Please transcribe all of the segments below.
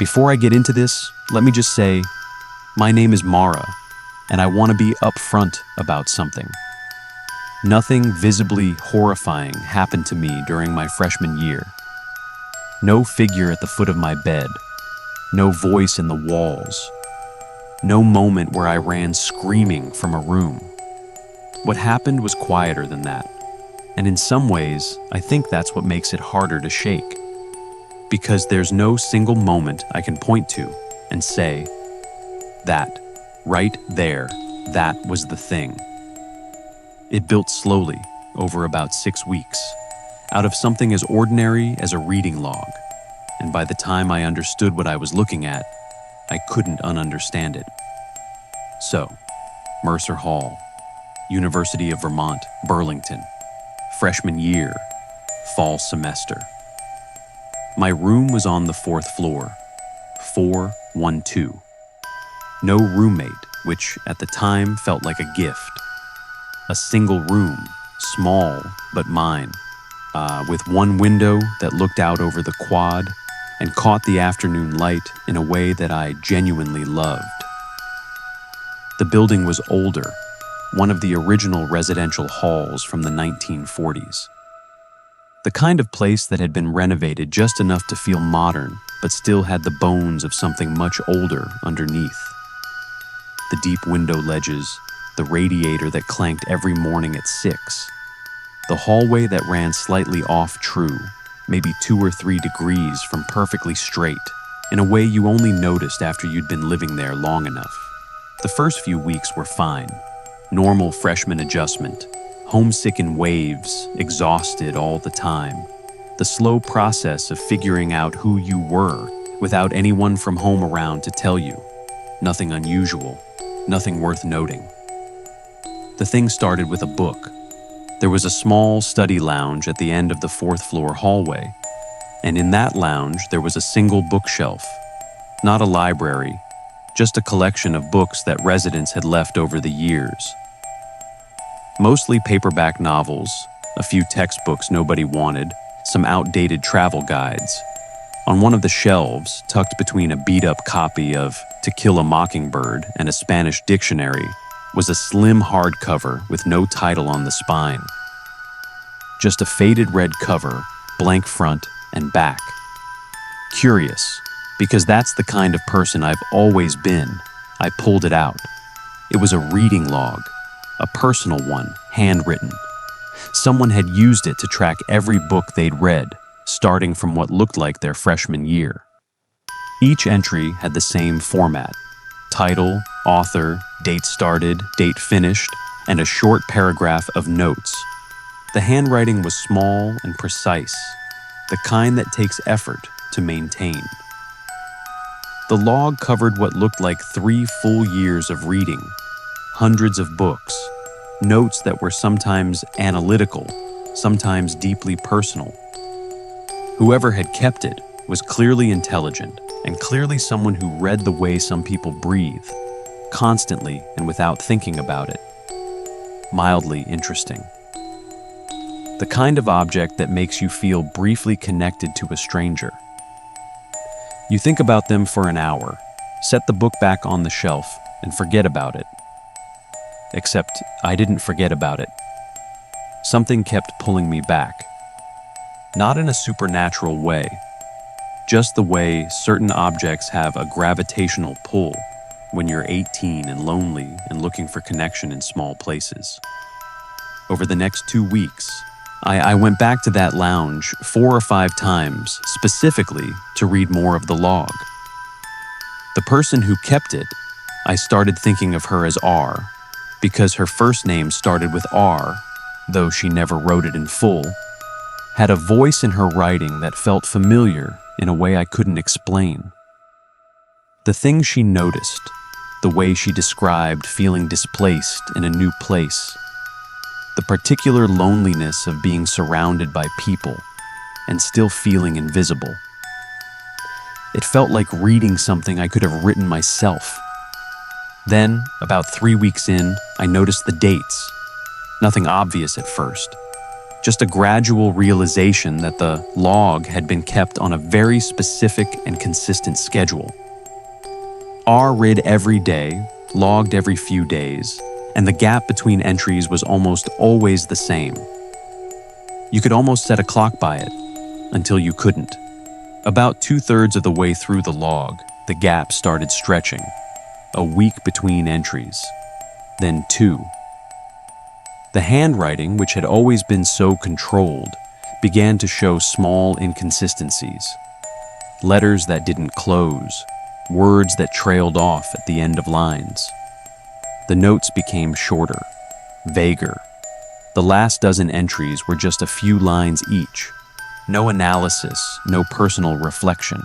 Before I get into this, let me just say, my name is Mara, and I want to be upfront about something. Nothing visibly horrifying happened to me during my freshman year. No figure at the foot of my bed, no voice in the walls, no moment where I ran screaming from a room. What happened was quieter than that, and in some ways, I think that's what makes it harder to shake. Because there's no single moment I can point to and say, that, right there, that was the thing. It built slowly, over about 6 weeks, out of something as ordinary as a reading log, and by the time I understood what I was looking at, I couldn't ununderstand it. So, Mercer Hall, University of Vermont, Burlington, freshman year, fall semester. My room was on the 4th floor, 412. No roommate, which at the time felt like a gift. A single room, small but mine, with one window that looked out over the quad and caught the afternoon light in a way that I genuinely loved. The building was older, one of the original residential halls from the 1940s. The kind of place that had been renovated just enough to feel modern, but still had the bones of something much older underneath. The deep window ledges, the radiator that clanked every morning at 6, the hallway that ran slightly off true, maybe 2 or 3 degrees from perfectly straight, in a way you only noticed after you'd been living there long enough. The first few weeks were fine. Normal freshman adjustment. Homesick in waves, exhausted all the time. The slow process of figuring out who you were without anyone from home around to tell you. Nothing unusual, nothing worth noting. The thing started with a book. There was a small study lounge at the end of the 4th floor hallway, and in that lounge there was a single bookshelf. Not a library, just a collection of books that residents had left over the years. Mostly paperback novels, a few textbooks nobody wanted, some outdated travel guides. On one of the shelves, tucked between a beat-up copy of To Kill a Mockingbird and a Spanish dictionary, was a slim hardcover with no title on the spine. Just a faded red cover, blank front and back. Curious, because that's the kind of person I've always been, I pulled it out. It was a reading log. A personal one, handwritten. Someone had used it to track every book they'd read, starting from what looked like their freshman year. Each entry had the same format: title, author, date started, date finished, and a short paragraph of notes. The handwriting was small and precise, the kind that takes effort to maintain. The log covered what looked like 3 full years of reading, hundreds of books, notes that were sometimes analytical, sometimes deeply personal. Whoever had kept it was clearly intelligent and clearly someone who read the way some people breathe, constantly and without thinking about it. Mildly interesting. The kind of object that makes you feel briefly connected to a stranger. You think about them for an hour, set the book back on the shelf, and forget about it. Except I didn't forget about it. Something kept pulling me back. Not in a supernatural way, just the way certain objects have a gravitational pull when you're 18 and lonely and looking for connection in small places. Over the next 2 weeks, I went back to that lounge 4 or 5 times specifically to read more of the log. The person who kept it, I started thinking of her as R, because her first name started with R, though she never wrote it in full, had a voice in her writing that felt familiar in a way I couldn't explain. The things she noticed, the way she described feeling displaced in a new place, the particular loneliness of being surrounded by people and still feeling invisible. It felt like reading something I could have written myself. Then, about 3 weeks in, I noticed the dates. Nothing obvious at first. just a gradual realization that the log had been kept on a very specific and consistent schedule. R read every day, logged every few days, and the gap between entries was almost always the same. You could almost set a clock by it, until you couldn't. About 2/3 of the way through the log, the gap started stretching. A week between entries, then 2. The handwriting, which had always been so controlled, began to show small inconsistencies. Letters that didn't close, words that trailed off at the end of lines. The notes became shorter, vaguer. The last dozen entries were just a few lines each. No analysis, no personal reflection.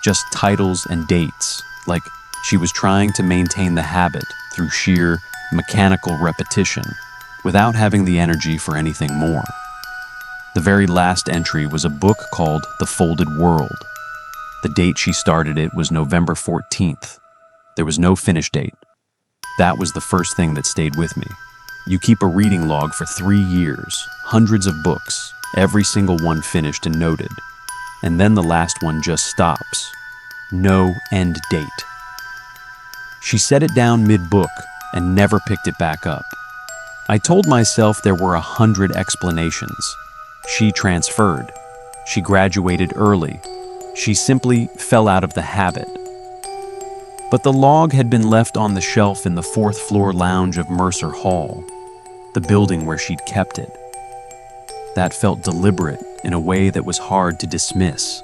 Just titles and dates, like she was trying to maintain the habit through sheer mechanical repetition, without having the energy for anything more. The very last entry was a book called The Folded World. The date she started it was November 14th. There was no finish date. That was the first thing that stayed with me. You keep a reading log for 3 years, hundreds of books, every single one finished and noted. And then the last one just stops. No end date. She set it down mid-book and never picked it back up. I told myself there were 100 explanations. She transferred. She graduated early. She simply fell out of the habit. But the log had been left on the shelf in the 4th floor lounge of Mercer Hall, the building where she'd kept it. That felt deliberate in a way that was hard to dismiss.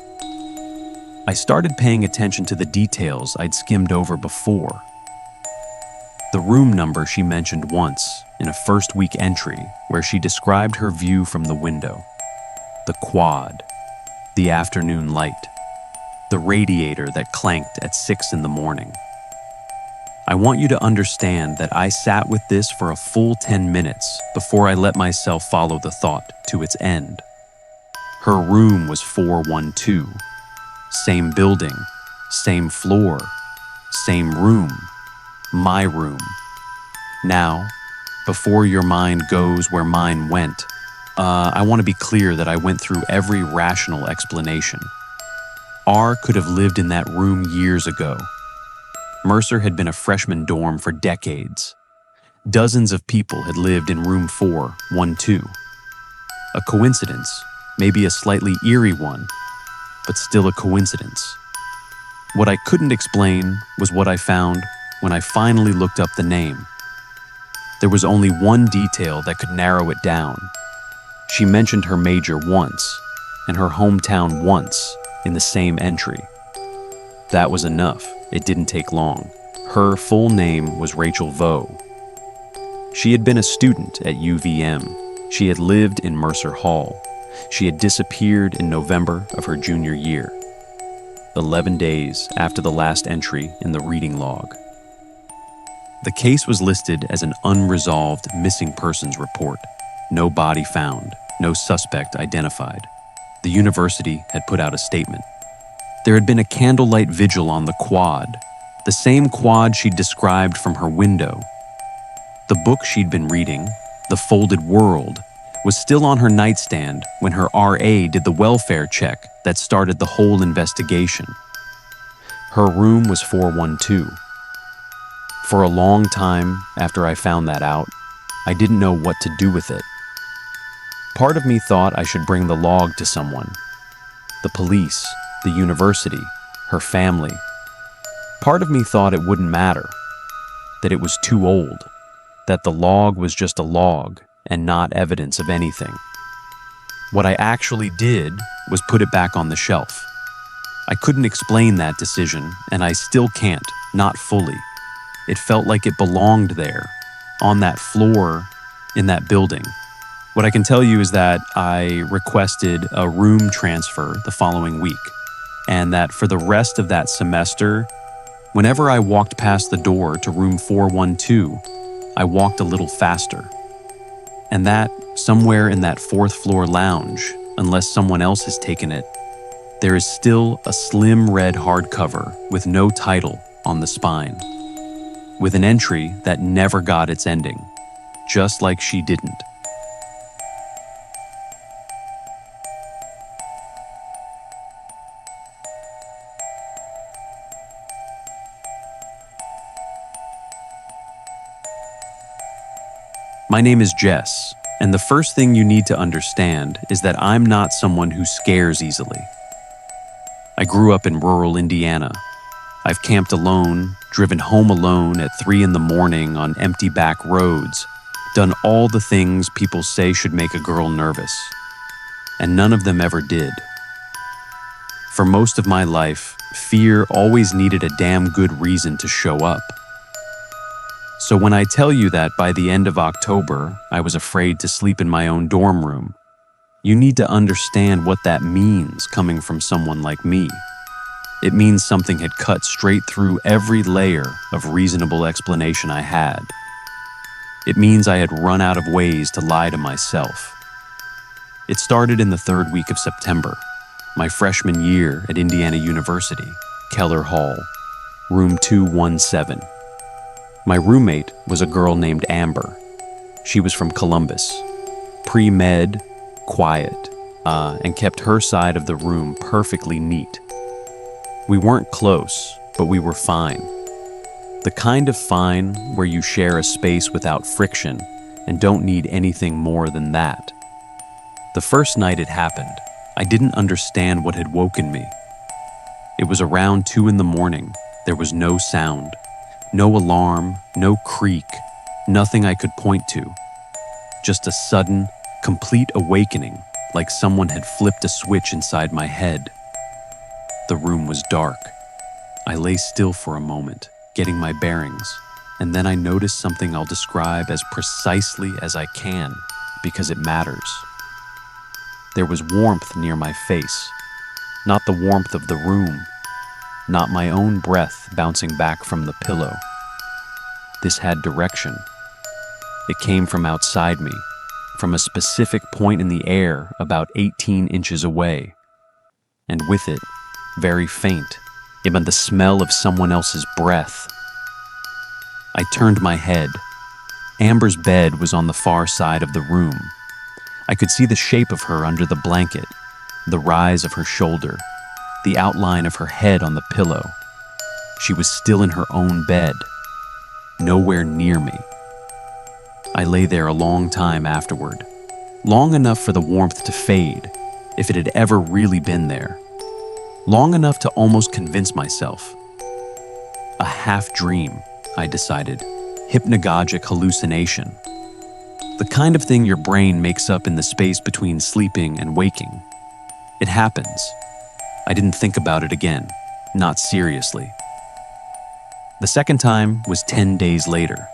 I started paying attention to the details I'd skimmed over before. The room number she mentioned once in a first-week entry where she described her view from the window. The quad, the afternoon light, the radiator that clanked at 6 in the morning. I want you to understand that I sat with this for a full 10 minutes before I let myself follow the thought to its end. Her room was 412. Same building, same floor, same room, my room. Now, before your mind goes where mine went, I want to be clear that I went through every rational explanation. R could have lived in that room years ago. Mercer had been a freshman dorm for decades. Dozens of people had lived in room 412. A coincidence, maybe a slightly eerie one, but still a coincidence. What I couldn't explain was what I found when I finally looked up the name. There was only one detail that could narrow it down. She mentioned her major once, and her hometown once, in the same entry. That was enough. It didn't take long. Her full name was Rachel Vo. She had been a student at UVM. She had lived in Mercer Hall. She had disappeared in November of her junior year, 11 days after the last entry in the reading log. The case was listed as an unresolved missing persons report. No body found, no suspect identified. The university had put out a statement. There had been a candlelight vigil on the quad, the same quad she'd described from her window. The book she'd been reading, The Folded World, was still on her nightstand when her RA did the welfare check that started the whole investigation. Her room was 412. For a long time after I found that out, I didn't know what to do with it. Part of me thought I should bring the log to someone. The police, the university, her family. Part of me thought it wouldn't matter, that it was too old, that the log was just a log and not evidence of anything. What I actually did was put it back on the shelf. I couldn't explain that decision, and I still can't, not fully. It felt like it belonged there, on that floor, in that building. What I can tell you is that I requested a room transfer the following week, and that for the rest of that semester, whenever I walked past the door to room 412, I walked a little faster. And that, somewhere in that 4th floor lounge, unless someone else has taken it, there is still a slim red hardcover with no title on the spine, with an entry that never got its ending, just like she didn't. My name is Jess, and the first thing you need to understand is that I'm not someone who scares easily. I grew up in rural Indiana. I've camped alone, driven home alone at 3 in the morning on empty back roads, done all the things people say should make a girl nervous, and none of them ever did. For most of my life, fear always needed a damn good reason to show up. So when I tell you that by the end of October, I was afraid to sleep in my own dorm room, you need to understand what that means coming from someone like me. It means something had cut straight through every layer of reasonable explanation I had. It means I had run out of ways to lie to myself. It started in the 3rd week of September, my freshman year at Indiana University, Keller Hall, room 217. My roommate was a girl named Amber. She was from Columbus, pre-med, quiet, and kept her side of the room perfectly neat. We weren't close, but we were fine. The kind of fine where you share a space without friction and don't need anything more than that. The first night it happened, I didn't understand what had woken me. It was around 2 in the morning. There was no sound, no alarm, no creak, nothing I could point to. Just a sudden, complete awakening, like someone had flipped a switch inside my head. The room was dark. I lay still for a moment, getting my bearings, and then I noticed something I'll describe as precisely as I can, because it matters. There was warmth near my face, not the warmth of the room, not my own breath bouncing back from the pillow. This had direction. It came from outside me, from a specific point in the air about 18 inches away. And with it, very faint, it meant the smell of someone else's breath. I turned my head. Amber's bed was on the far side of the room. I could see the shape of her under the blanket, the rise of her shoulder, the outline of her head on the pillow. She was still in her own bed, nowhere near me. I lay there a long time afterward, long enough for the warmth to fade, if it had ever really been there, long enough to almost convince myself. A half dream, I decided, hypnagogic hallucination. The kind of thing your brain makes up in the space between sleeping and waking. It happens. I didn't think about it again, not seriously. The second time was 10 days later.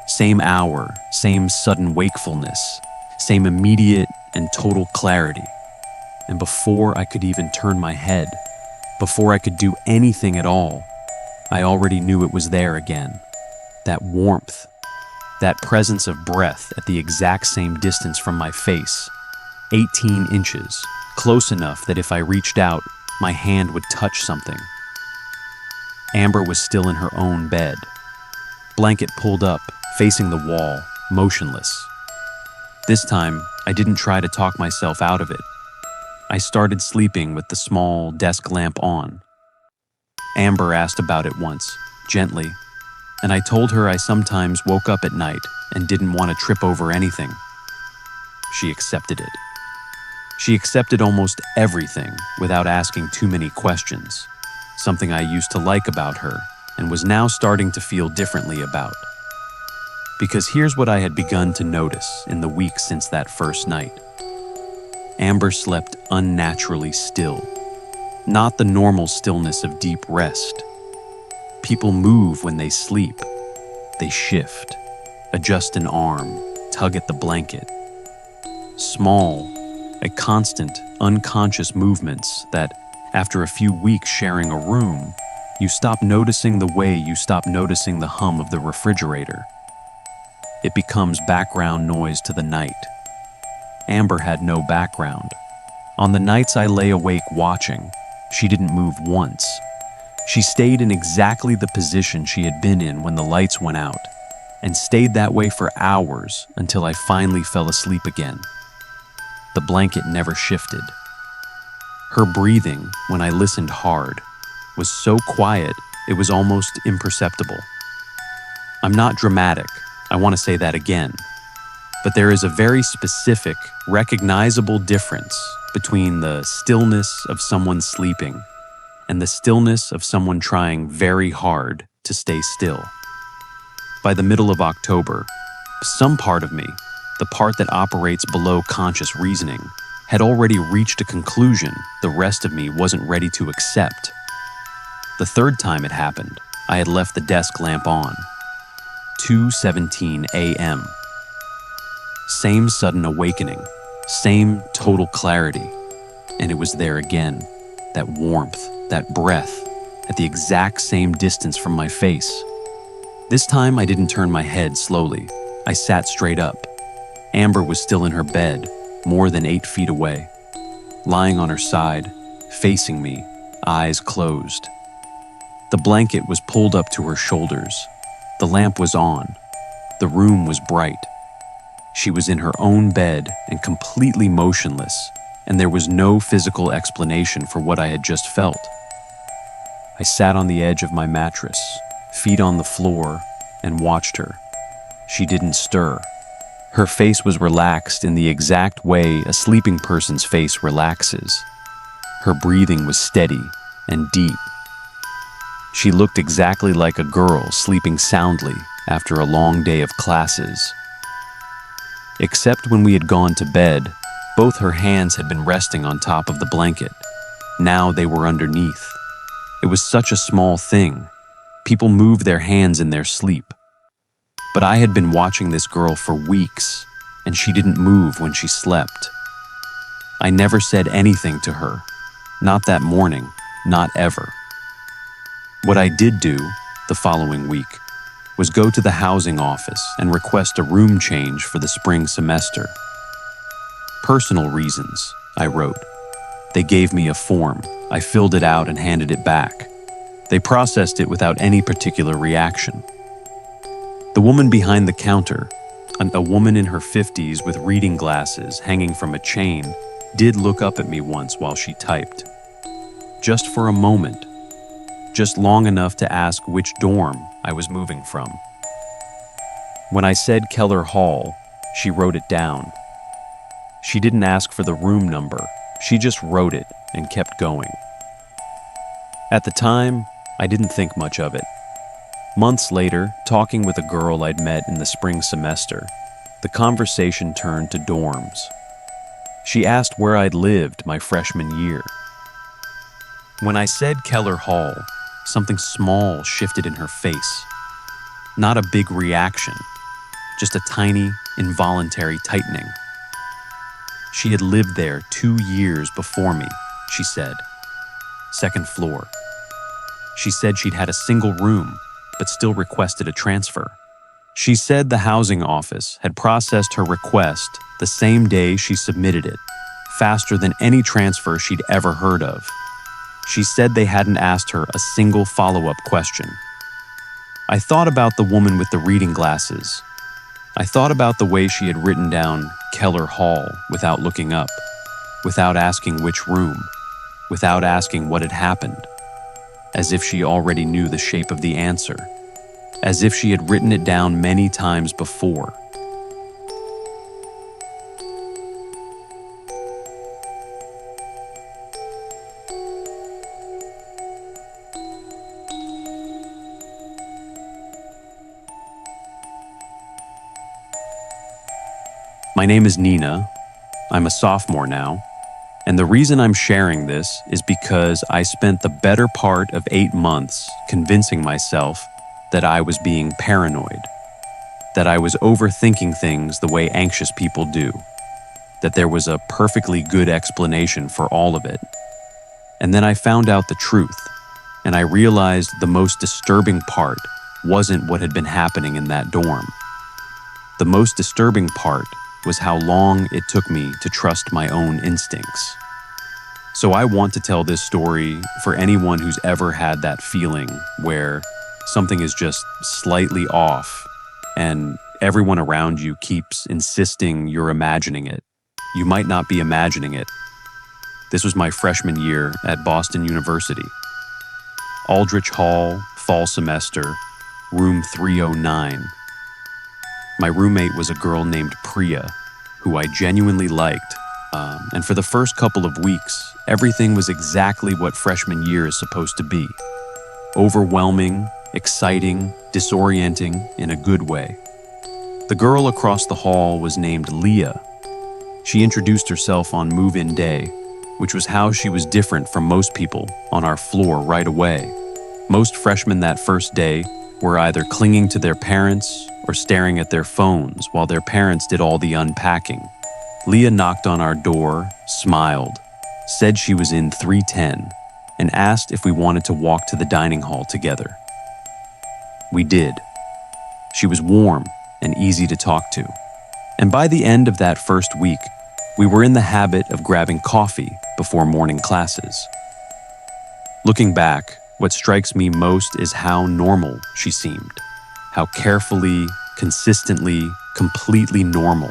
Same hour, same sudden wakefulness, same immediate and total clarity. And before I could even turn my head, before I could do anything at all, I already knew it was there again. That warmth, that presence of breath at the exact same distance from my face, 18 inches, close enough that if I reached out, my hand would touch something. Amber was still in her own bed, blanket pulled up, facing the wall, motionless. This time, I didn't try to talk myself out of it. I started sleeping with the small desk lamp on. Amber asked about it once, gently, and I told her I sometimes woke up at night and didn't want to trip over anything. She accepted it. She accepted almost everything without asking too many questions, something I used to like about her and was now starting to feel differently about. Because here's what I had begun to notice in the weeks since that first night. Amber slept unnaturally still, not the normal stillness of deep rest. People move when they sleep. They shift, adjust an arm, tug at the blanket. Small, a constant, unconscious movements that, after a few weeks sharing a room, you stop noticing the way you stop noticing the hum of the refrigerator. It becomes background noise to the night. Amber had no background. On the nights I lay awake watching, she didn't move once. She stayed in exactly the position she had been in when the lights went out, and stayed that way for hours until I finally fell asleep again. The blanket never shifted. Her breathing, when I listened hard, was so quiet it was almost imperceptible. I'm not dramatic, I want to say that again. But there is a very specific, recognizable difference between the stillness of someone sleeping and the stillness of someone trying very hard to stay still. By the middle of October, some part of me, the part that operates below conscious reasoning, had already reached a conclusion the rest of me wasn't ready to accept. The third time it happened, I had left the desk lamp on. 2:17 a.m. Same sudden awakening, same total clarity, and it was there again, that warmth, that breath, at the exact same distance from my face. This time I didn't turn my head slowly. I sat straight up. Amber was still in her bed, more than 8 feet away, lying on her side, facing me, eyes closed. The blanket was pulled up to her shoulders. The lamp was on. The room was bright. She was in her own bed and completely motionless, and there was no physical explanation for what I had just felt. I sat on the edge of my mattress, feet on the floor, and watched her. She didn't stir. Her face was relaxed in the exact way a sleeping person's face relaxes. Her breathing was steady and deep. She looked exactly like a girl sleeping soundly after a long day of classes. Except when we had gone to bed, both her hands had been resting on top of the blanket. Now they were underneath. It was such a small thing. People move their hands in their sleep. But I had been watching this girl for weeks, and she didn't move when she slept. I never said anything to her. Not that morning, not ever. What I did do, the following week, was go to the housing office and request a room change for the spring semester. Personal reasons, I wrote. They gave me a form. I filled it out and handed it back. They processed it without any particular reaction. The woman behind the counter, a woman in her 50s with reading glasses hanging from a chain, did look up at me once while she typed. Just for a moment. Just long enough to ask which dorm I was moving from. When I said Keller Hall, she wrote it down. She didn't ask for the room number. She just wrote it and kept going. At the time, I didn't think much of it. Months later, talking with a girl I'd met in the spring semester, the conversation turned to dorms. She asked where I'd lived my freshman year. When I said Keller Hall, something small shifted in her face. Not a big reaction, just a tiny, involuntary tightening. She had lived there 2 years before me, she said. Second floor. She said she'd had a single room, but still requested a transfer. She said the housing office had processed her request the same day she submitted it, faster than any transfer she'd ever heard of. She said they hadn't asked her a single follow-up question. I thought about the woman with the reading glasses. I thought about the way she had written down Keller Hall without looking up, without asking which room, without asking what had happened, as if she already knew the shape of the answer, as if she had written it down many times before. My name is Nina. I'm a sophomore now, and the reason I'm sharing this is because I spent the better part of 8 months convincing myself that I was being paranoid, that I was overthinking things the way anxious people do, that there was a perfectly good explanation for all of it. And then I found out the truth, and I realized the most disturbing part wasn't what had been happening in that dorm. The most disturbing part was how long it took me to trust my own instincts. So I want to tell this story for anyone who's ever had that feeling where something is just slightly off and everyone around you keeps insisting you're imagining it. You might not be imagining it. This was my freshman year at Boston University. Aldrich Hall, fall semester, room 309. My roommate was a girl named Priya, who I genuinely liked. And for the first couple of weeks, everything was exactly what freshman year is supposed to be. Overwhelming, exciting, disorienting in a good way. The girl across the hall was named Leah. She introduced herself on move-in day, which was how she was different from most people on our floor right away. Most freshmen that first day were either clinging to their parents or staring at their phones while their parents did all the unpacking. Leah knocked on our door, smiled, said she was in 310, and asked if we wanted to walk to the dining hall together. We did. She was warm and easy to talk to. And by the end of that first week, we were in the habit of grabbing coffee before morning classes. Looking back, what strikes me most is how normal she seemed. How carefully, consistently, completely normal.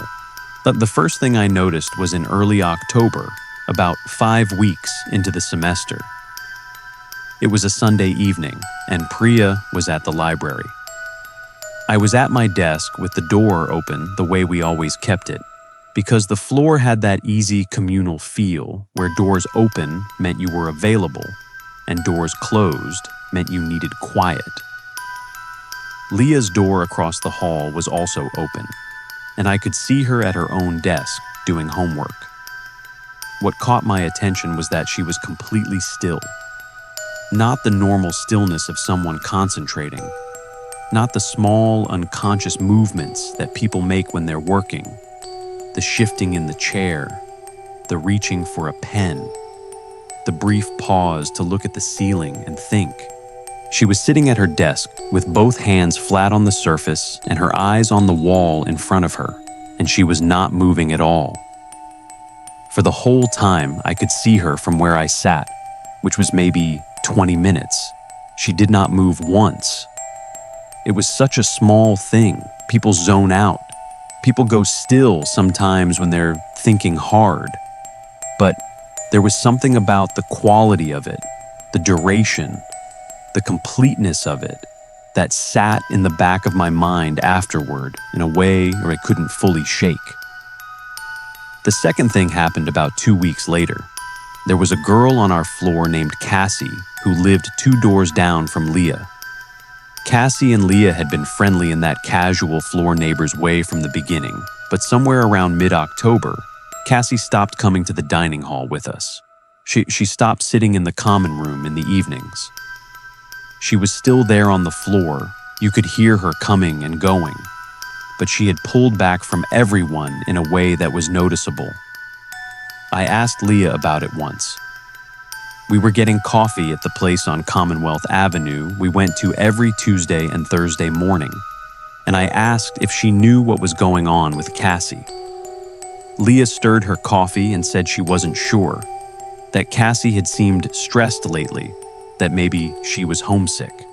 But the first thing I noticed was in early October, about 5 weeks into the semester. It was a Sunday evening, and Priya was at the library. I was at my desk with the door open the way we always kept it, because the floor had that easy communal feel where doors open meant you were available, and doors closed meant you needed quiet. Leah's door across the hall was also open, and I could see her at her own desk doing homework. What caught my attention was that she was completely still. Not the normal stillness of someone concentrating, not the small, unconscious movements that people make when they're working, the shifting in the chair, the reaching for a pen, the brief pause to look at the ceiling and think. She was sitting at her desk with both hands flat on the surface and her eyes on the wall in front of her, and she was not moving at all. For the whole time, I could see her from where I sat, which was maybe 20 minutes. She did not move once. It was such a small thing. People zone out. People go still sometimes when they're thinking hard. But there was something about the quality of it, the duration, the completeness of it, that sat in the back of my mind afterward in a way where I couldn't fully shake. The second thing happened about 2 weeks later. There was a girl on our floor named Cassie who lived 2 doors down from Leah. Cassie and Leah had been friendly in that casual floor neighbor's way from the beginning, but somewhere around mid-October, Cassie stopped coming to the dining hall with us. She stopped sitting in the common room in the evenings. She was still there on the floor. You could hear her coming and going, but she had pulled back from everyone in a way that was noticeable. I asked Leah about it once. We were getting coffee at the place on Commonwealth Avenue we went to every Tuesday and Thursday morning, and I asked if she knew what was going on with Cassie. Leah stirred her coffee and said she wasn't sure, that Cassie had seemed stressed lately, that maybe she was homesick.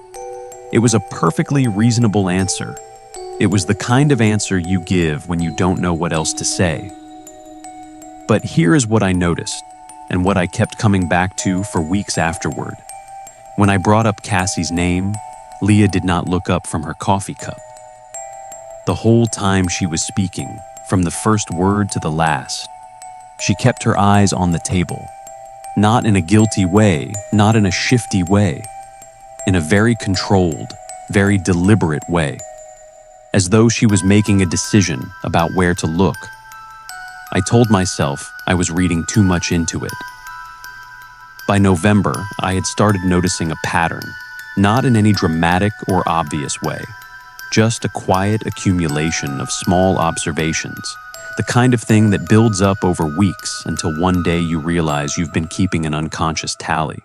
It was a perfectly reasonable answer. It was the kind of answer you give when you don't know what else to say. But here is what I noticed, and what I kept coming back to for weeks afterward. When I brought up Cassie's name, Leah did not look up from her coffee cup. The whole time she was speaking, from the first word to the last, she kept her eyes on the table. Not in a guilty way, not in a shifty way, in a very controlled, very deliberate way, as though she was making a decision about where to look. I told myself I was reading too much into it. By November, I had started noticing a pattern, not in any dramatic or obvious way, just a quiet accumulation of small observations, the kind of thing that builds up over weeks until one day you realize you've been keeping an unconscious tally.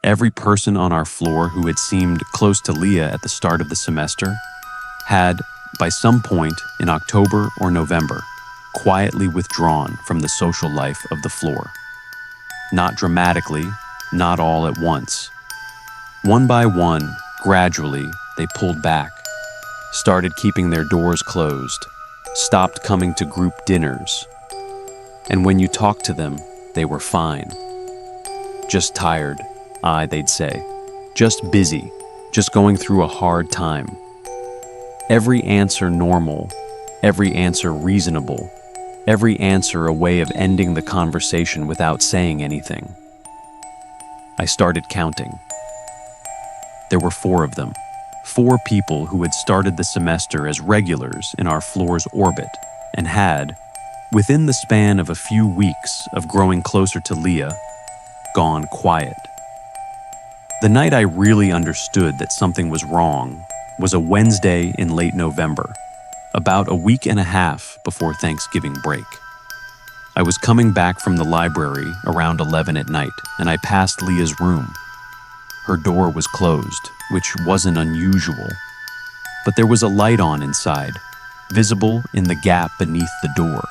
Every person on our floor who had seemed close to Leah at the start of the semester had, by some point in October or November, quietly withdrawn from the social life of the floor. Not dramatically, not all at once. One by one, gradually, they pulled back, started keeping their doors closed, stopped coming to group dinners. And when you talked to them, they were fine. Just tired, they'd say. Just busy, just going through a hard time. Every answer normal, every answer reasonable, every answer a way of ending the conversation without saying anything. I started counting. There were 4 of them. 4 people who had started the semester as regulars in our floor's orbit and had, within the span of a few weeks of growing closer to Leah, gone quiet. The night I really understood that something was wrong was a Wednesday in late November, about a week and a half before Thanksgiving break. I was coming back from the library around 11 at night, and I passed Leah's room. Her door was closed, which wasn't unusual, but there was a light on inside, visible in the gap beneath the door,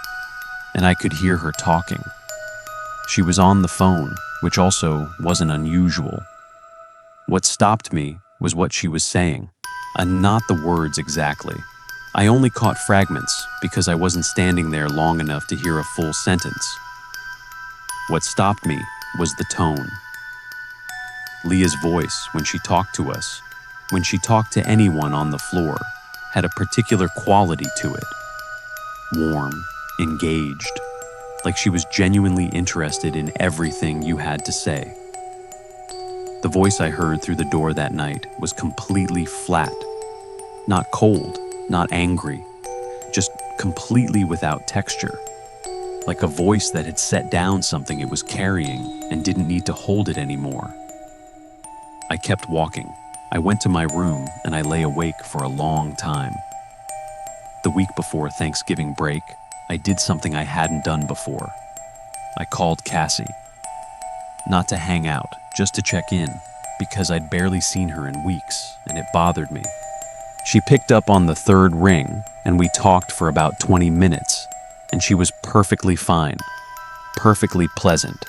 and I could hear her talking. She was on the phone, which also wasn't unusual. What stopped me was what she was saying, and not the words exactly. I only caught fragments because I wasn't standing there long enough to hear a full sentence. What stopped me was the tone. Leah's voice, when she talked to us, when she talked to anyone on the floor, had a particular quality to it. Warm, engaged, like she was genuinely interested in everything you had to say. The voice I heard through the door that night was completely flat, not cold, not angry, just completely without texture, like a voice that had set down something it was carrying and didn't need to hold it anymore. I kept walking. I went to my room and I lay awake for a long time. The week before Thanksgiving break, I did something I hadn't done before. I called Cassie. Not to hang out, just to check in, because I'd barely seen her in weeks and it bothered me. She picked up on the 3rd ring and we talked for about 20 minutes, and she was perfectly fine, perfectly pleasant.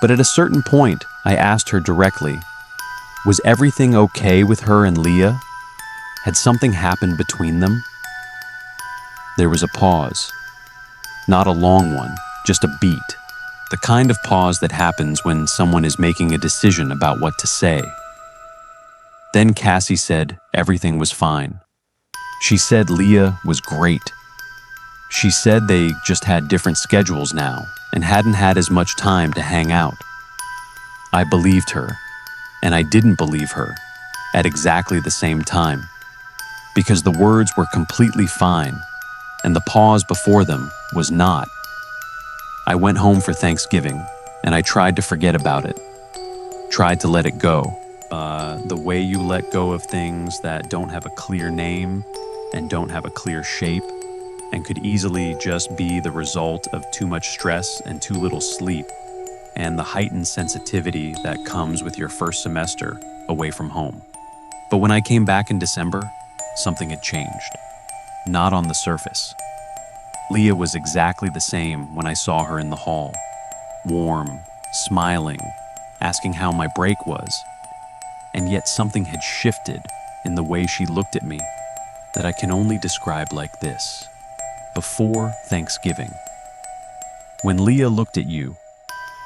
But at a certain point, I asked her directly, was everything okay with her and Leah? Had something happened between them? There was a pause. Not a long one, just a beat. The kind of pause that happens when someone is making a decision about what to say. Then Cassie said everything was fine. She said Leah was great. She said they just had different schedules now and hadn't had as much time to hang out. I believed her, and I didn't believe her at exactly the same time, because the words were completely fine and the pause before them was not. I went home for Thanksgiving and I tried to forget about it, tried to let it go. The way you let go of things that don't have a clear name and don't have a clear shape and could easily just be the result of too much stress and too little sleep, and the heightened sensitivity that comes with your first semester away from home. But when I came back in December, something had changed. Not on the surface. Leah was exactly the same when I saw her in the hall. Warm, smiling, asking how my break was. And yet something had shifted in the way she looked at me that I can only describe like this. Before Thanksgiving. When Leah looked at you,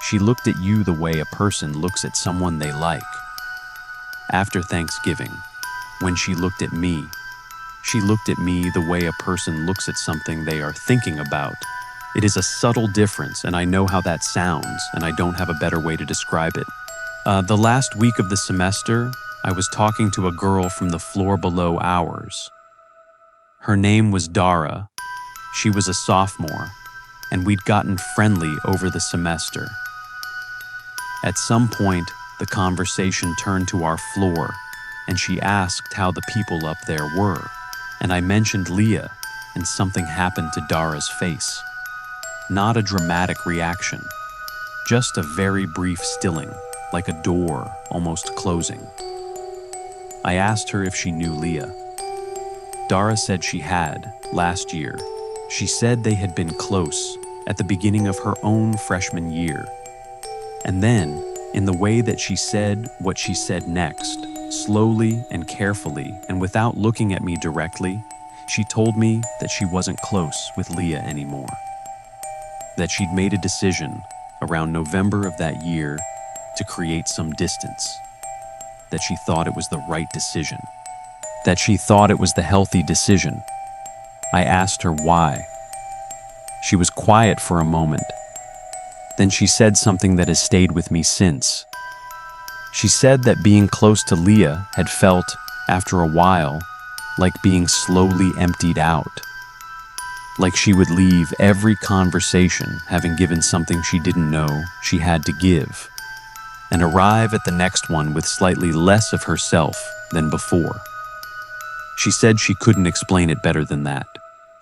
she looked at you the way a person looks at someone they like. After Thanksgiving, when she looked at me, she looked at me the way a person looks at something they are thinking about. It is a subtle difference, and I know how that sounds, and I don't have a better way to describe it. The last week of the semester, I was talking to a girl from the floor below ours. Her name was Dara. She was a sophomore, and we'd gotten friendly over the semester. At some point, the conversation turned to our floor, and she asked how the people up there were, and I mentioned Leah, and something happened to Dara's face. Not a dramatic reaction, just a very brief stilling, like a door almost closing. I asked her if she knew Leah. Dara said she had, last year. She said they had been close at the beginning of her own freshman year. And then, in the way that she said what she said next, slowly and carefully and without looking at me directly, she told me that she wasn't close with Leah anymore. That she'd made a decision around November of that year to create some distance. That she thought it was the right decision. that she thought it was the healthy decision. I asked her why. She was quiet for a moment. Then she said something that has stayed with me since. She said that being close to Leah had felt, after a while, like being slowly emptied out. Like she would leave every conversation having given something she didn't know she had to give, and arrive at the next one with slightly less of herself than before. She said she couldn't explain it better than that.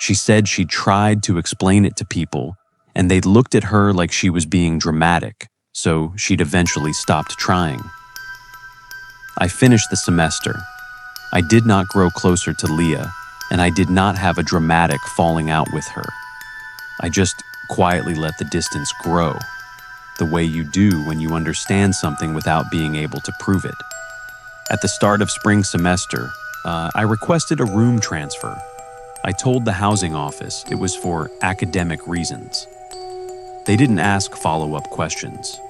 She said she tried to explain it to people, and they'd looked at her like she was being dramatic, so she'd eventually stopped trying. I finished the semester. I did not grow closer to Leah, and I did not have a dramatic falling out with her. I just quietly let the distance grow, the way you do when you understand something without being able to prove it. At the start of spring semester, I requested a room transfer. I told the housing office it was for academic reasons. They didn't ask follow-up questions.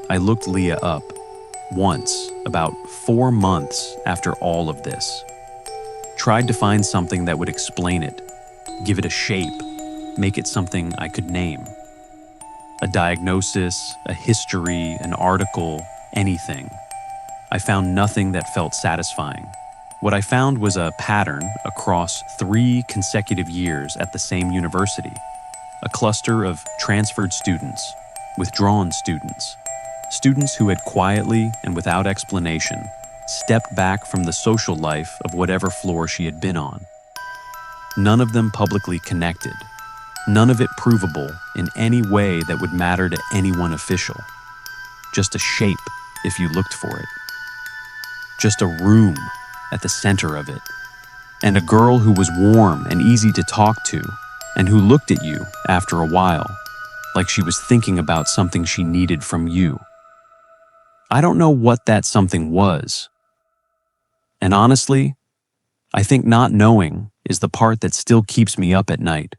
I looked Leah up once, about 4 months after all of this. Tried to find something that would explain it, give it a shape, make it something I could name. A diagnosis, a history, an article, anything. I found nothing that felt satisfying. What I found was a pattern across 3 consecutive years at the same university. A cluster of transferred students, withdrawn students, students who had quietly and without explanation stepped back from the social life of whatever floor she had been on. None of them publicly connected, none of it provable in any way that would matter to anyone official. Just a shape if you looked for it. Just a room at the center of it. And a girl who was warm and easy to talk to, and who looked at you after a while, like she was thinking about something she needed from you. I don't know what that something was. And honestly, I think not knowing is the part that still keeps me up at night.